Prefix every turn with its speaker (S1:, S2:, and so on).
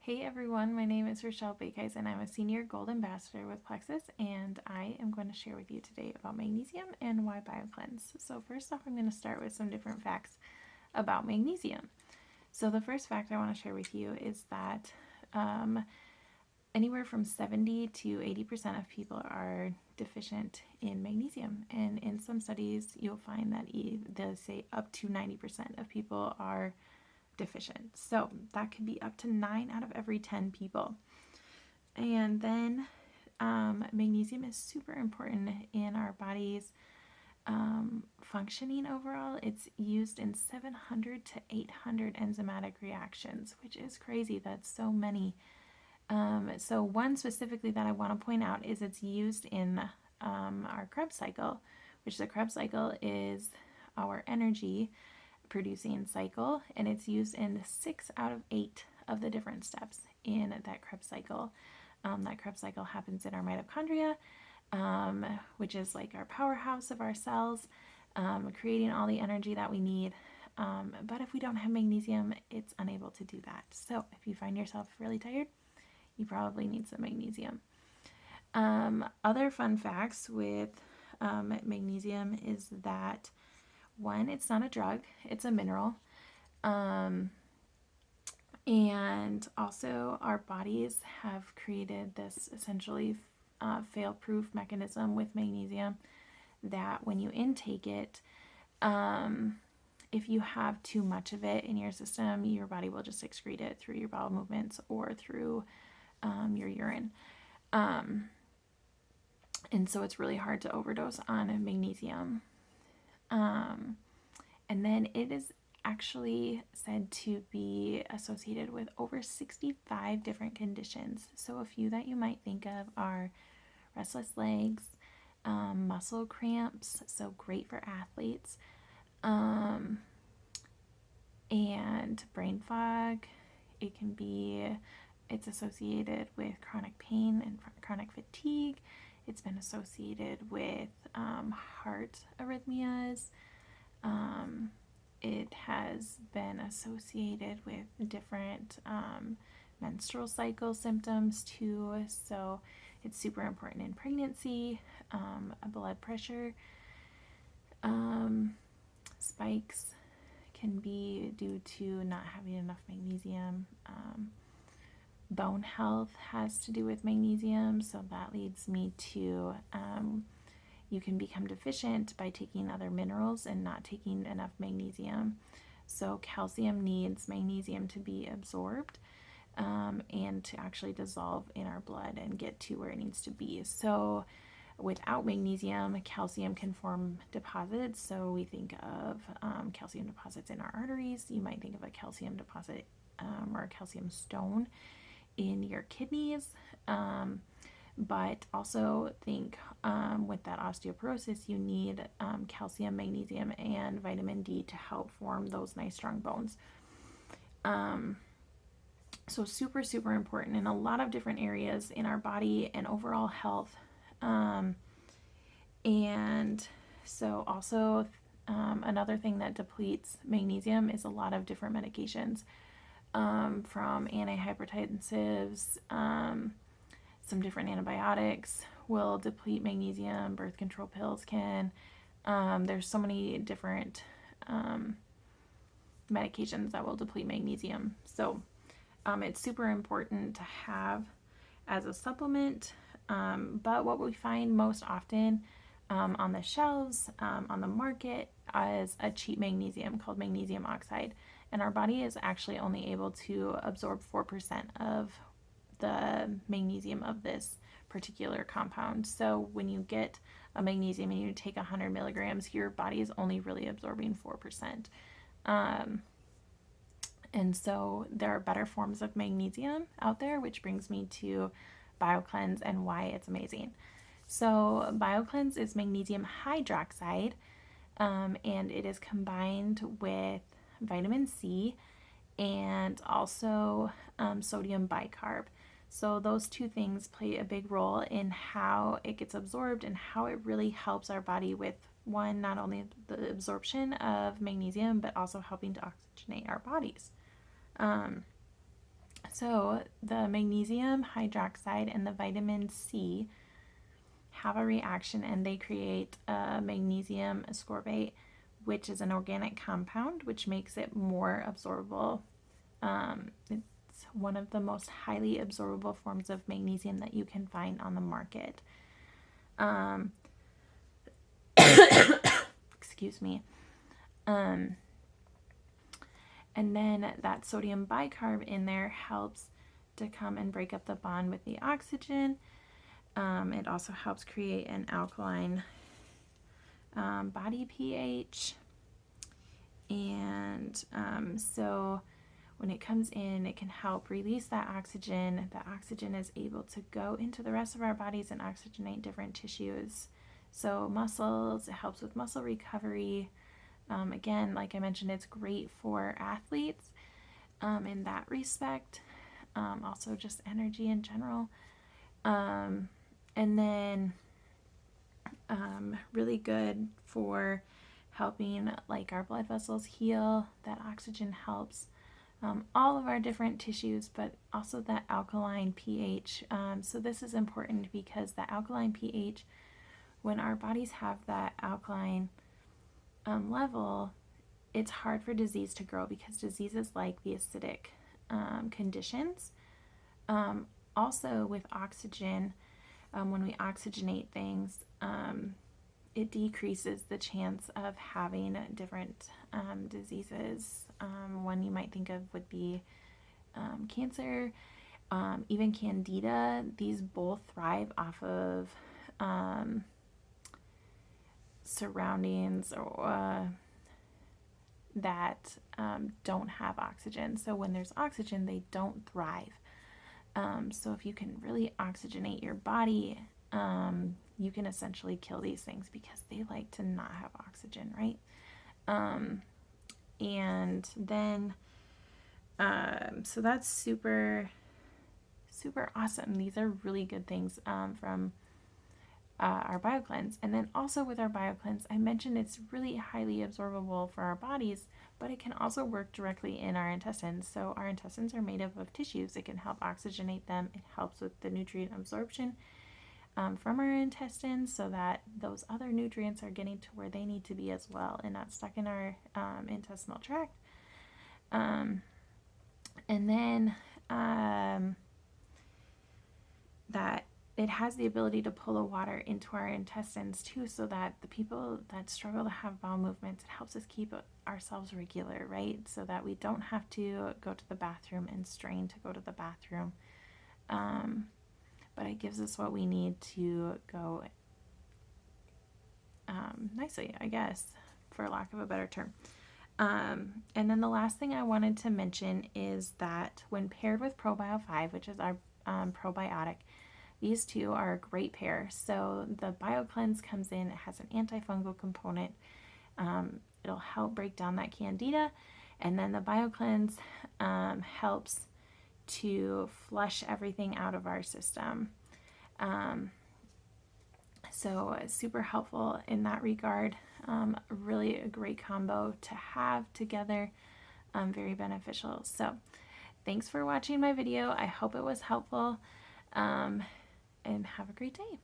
S1: Hey everyone, my name is Rochelle Bakes and I'm a Senior Gold Ambassador with Plexus, and I am going to share with you today about magnesium and why biocleanse. So first off, I'm going to start with some different facts about magnesium. So the first fact I want to share with you is that anywhere from 70 to 80% of people are deficient in magnesium, and in some studies you'll find that they'll say up to 90% of people are deficient. So that could be up to 9 out of every 10 people. And then magnesium is super important in our body's functioning overall. It's used in 700 to 800 enzymatic reactions, which is crazy. That's so many. So one specifically that I want to point out is it's used in our Krebs cycle, which the Krebs cycle is our energy producing cycle, and it's used in 6 out of 8 of the different steps in that Krebs cycle. That Krebs cycle happens in our mitochondria, which is like our powerhouse of our cells, creating all the energy that we need. But if we don't have magnesium, it's unable to do that. So if you find yourself really tired, you probably need some magnesium. Other fun facts with magnesium is that one, it's not a drug, it's a mineral. And also, our bodies have created this essentially fail-proof mechanism with magnesium that when you intake it, if you have too much of it in your system, your body will just excrete it through your bowel movements or through your urine. And so it's really hard to overdose on magnesium. And then it is actually said to be associated with over 65 different conditions. So a few that you might think of are restless legs, muscle cramps, so great for athletes, and brain fog. It's associated with chronic pain and chronic fatigue. It's been associated with heart arrhythmias. It has been associated with different menstrual cycle symptoms too. So it's super important in pregnancy, blood pressure. Spikes can be due to not having enough magnesium. Bone health has to do with magnesium, so that leads me to you can become deficient by taking other minerals and not taking enough magnesium. So calcium needs magnesium to be absorbed and to actually dissolve in our blood and get to where it needs to be. So without magnesium, calcium can form deposits. So we think of calcium deposits in our arteries. You might think of a calcium deposit or a calcium stone in your kidneys. But also think with that osteoporosis, you need calcium, magnesium, and vitamin D to help form those nice strong bones. So super, super important in a lot of different areas in our body and overall health. And so also another thing that depletes magnesium is a lot of different medications, from antihypertensives, some different antibiotics will deplete magnesium. Birth control pills can. There's so many different medications that will deplete magnesium. So it's super important to have as a supplement. But what we find most often on the shelves, on the market, is a cheap magnesium called magnesium oxide. And our body is actually only able to absorb 4% of the magnesium of this particular compound. So when you get a magnesium and you take 100 milligrams, your body is only really absorbing 4%. And so there are better forms of magnesium out there, which brings me to biocleanse and why it's amazing. So biocleanse is magnesium hydroxide, and it is combined with vitamin C and also sodium bicarb. So those two things play a big role in how it gets absorbed and how it really helps our body with, one, not only the absorption of magnesium, but also helping to oxygenate our bodies. So the magnesium hydroxide and the vitamin C have a reaction and they create magnesium ascorbate, which is an organic compound, which makes it more absorbable. It's one of the most highly absorbable forms of magnesium that you can find on the market. Excuse me. And then that sodium bicarb in there helps to come and break up the bond with the oxygen. It also helps create an alkaline body pH. And so when it comes in, it can help release that oxygen. The oxygen is able to go into the rest of our bodies and oxygenate different tissues. So muscles, it helps with muscle recovery. Again, like I mentioned, it's great for athletes in that respect. Also just energy in general. And then really good for helping like our blood vessels heal. That oxygen helps all of our different tissues, but also that alkaline pH. So this is important because the alkaline pH, when our bodies have that alkaline level, it's hard for disease to grow because diseases like the acidic conditions. Also with oxygen, when we oxygenate things, it decreases the chance of having different diseases. One you might think of would be cancer, even candida. These both thrive off of surroundings that don't have oxygen. So when there's oxygen, they don't thrive. So if you can really oxygenate your body, you can essentially kill these things because they like to not have oxygen, right? And then, so that's super, super awesome. These are really good things from our biocleanse. And then also with our biocleanse, I mentioned it's really highly absorbable for our bodies, but it can also work directly in our intestines. So our intestines are made up of tissues. It can help oxygenate them. It helps with the nutrient absorption from our intestines so that those other nutrients are getting to where they need to be as well and not stuck in our intestinal tract. And then that it has the ability to pull the water into our intestines too, so that the people that struggle to have bowel movements, it helps us keep ourselves regular, right? So that we don't have to go to the bathroom and strain to go to the bathroom. But it gives us what we need to go nicely, I guess, for lack of a better term. And then the last thing I wanted to mention is that when paired with Probio 5, which is our probiotic, these two are a great pair. So the biocleanse comes in, it has an antifungal component. It'll help break down that candida. And then the biocleanse helps to flush everything out of our system. So super helpful in that regard. Really a great combo to have together. Very beneficial. So thanks for watching my video. I hope it was helpful. And have a great day.